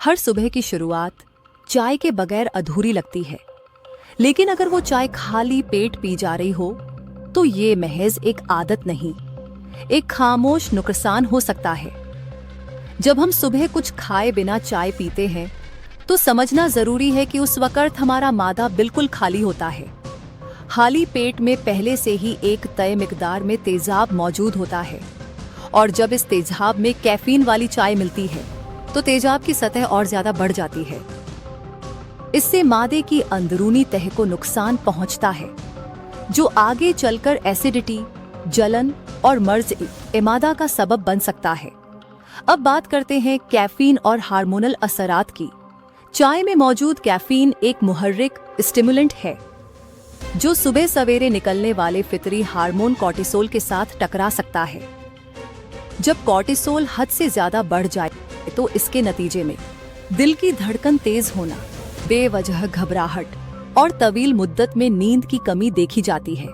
हर सुबह की शुरुआत चाय के बगैर अधूरी लगती है, लेकिन अगर वो चाय खाली पेट पी जा रही हो तो ये महज एक आदत नहीं, एक खामोश नुकसान हो सकता है। जब हम सुबह कुछ खाए बिना चाय पीते हैं तो समझना जरूरी है कि उस वक्त हमारा मादा बिल्कुल खाली होता है। खाली पेट में पहले से ही एक तय मिकदार में तेजाब मौजूद होता है और जब इस तेजाब में कैफीन वाली चाय मिलती है तो तेजाब की सतह और ज्यादा बढ़ जाती है। इससे मादे की अंदरूनी तह को नुकसान पहुंचता है, जो आगे चलकर एसिडिटी, जलन और मर्ज इमादा का सबब बन सकता है। अब बात करते हैं कैफीन और हार्मोनल असरात की। चाय में मौजूद कैफीन एक मुहर्रिक स्टिमुलेंट है जो सुबह सवेरे निकलने वाले फितरी हार्मोन कॉर्टिसोल के साथ टकरा सकता है। जब कॉर्टिसोल हद से ज्यादा बढ़ जाए तो इसके नतीजे में दिल की धड़कन तेज होना, बेवजह घबराहट और तवील मुद्दत में नींद की कमी देखी जाती है।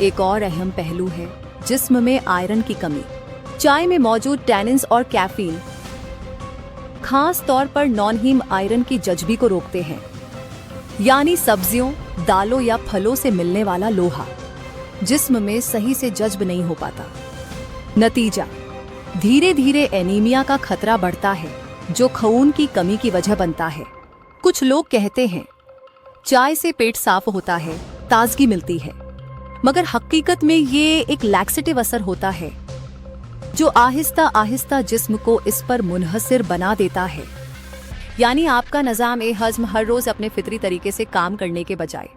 एक और अहम पहलू है जिस्म में आयरन की कमी। चाय में मौजूद टैनिन्स और कैफीन खास तौर पर नॉन हीम आयरन की जज्बी को रोकते हैं, यानी सब्जियों, दालों या फलों से मिलने वाला लोहा जिस्म में सही से जज्ब नहीं हो पाता। नतीजा, धीरे धीरे एनीमिया का खतरा बढ़ता है, जो खून की कमी की वजह बनता है। कुछ लोग कहते हैं चाय से पेट साफ होता है, ताजगी मिलती है, मगर हकीकत में ये एक लैक्सेटिव असर होता है जो आहिस्ता आहिस्ता जिस्म को इस पर मुनहसिर बना देता है। यानी आपका निजाम ए हज्म हर रोज अपने फितरी तरीके से काम करने के बजाय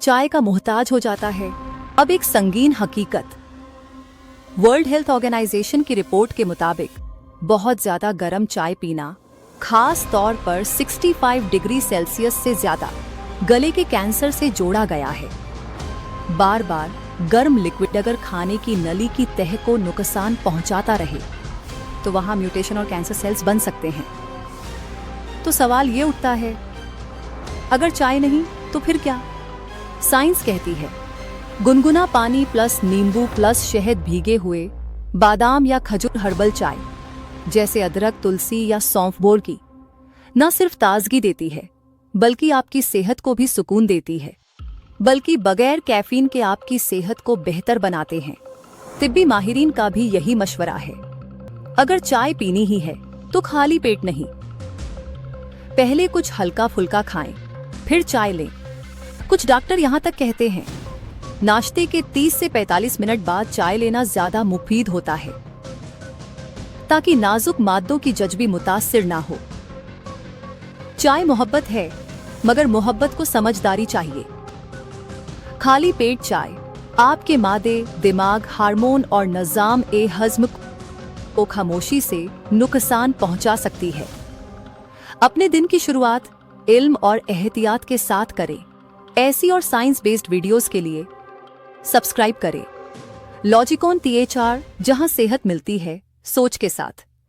चाय का मोहताज हो जाता है। अब एक संगीन हकीकत, वर्ल्ड हेल्थ ऑर्गेनाइजेशन की रिपोर्ट के मुताबिक बहुत ज्यादा गर्म चाय पीना, खास तौर पर 65 डिग्री सेल्सियस से ज्यादा, गले के कैंसर से जोड़ा गया है। बार बार गर्म लिक्विड अगर खाने की नली की तह को नुकसान पहुंचाता रहे तो वहां म्यूटेशन और कैंसर सेल्स बन सकते हैं। तो सवाल ये उठता है, अगर चाय नहीं तो फिर क्या? साइंस कहती है गुनगुना पानी प्लस नींबू प्लस शहद भीगे हुए बादाम या खजूर हर्बल चाय जैसे अदरक, तुलसी या सौंफ बोर की न सिर्फ ताजगी देती है बल्कि आपकी सेहत को भी सुकून देती है, बल्कि बगैर कैफीन के आपकी सेहत को बेहतर बनाते हैं। तिब्बी माहिरीन का भी यही मशवरा है। अगर चाय पीनी ही है तो खाली पेट नहीं, पहले कुछ हल्का फुल्का खाएं, फिर चाय लें। कुछ डॉक्टर यहाँ तक कहते हैं नाश्ते के 30 से 45 मिनट बाद चाय लेना ज्यादा मुफीद होता है, ताकि नाजुक मादों की जज्बी मुतासिर ना हो। चाय मोहब्बत है, मगर मोहब्बत को समझदारी चाहिए। खाली पेट चाय आपके मादे, दिमाग, हार्मोन और निजाम ए हज्म को खामोशी से नुकसान पहुंचा सकती है। अपने दिन की शुरुआत इल्म और एहतियात के साथ करें। ऐसी और साइंस बेस्ड वीडियोस के लिए सब्सक्राइब करें लॉजिकॉन THR, जहां सेहत मिलती है सोच के साथ।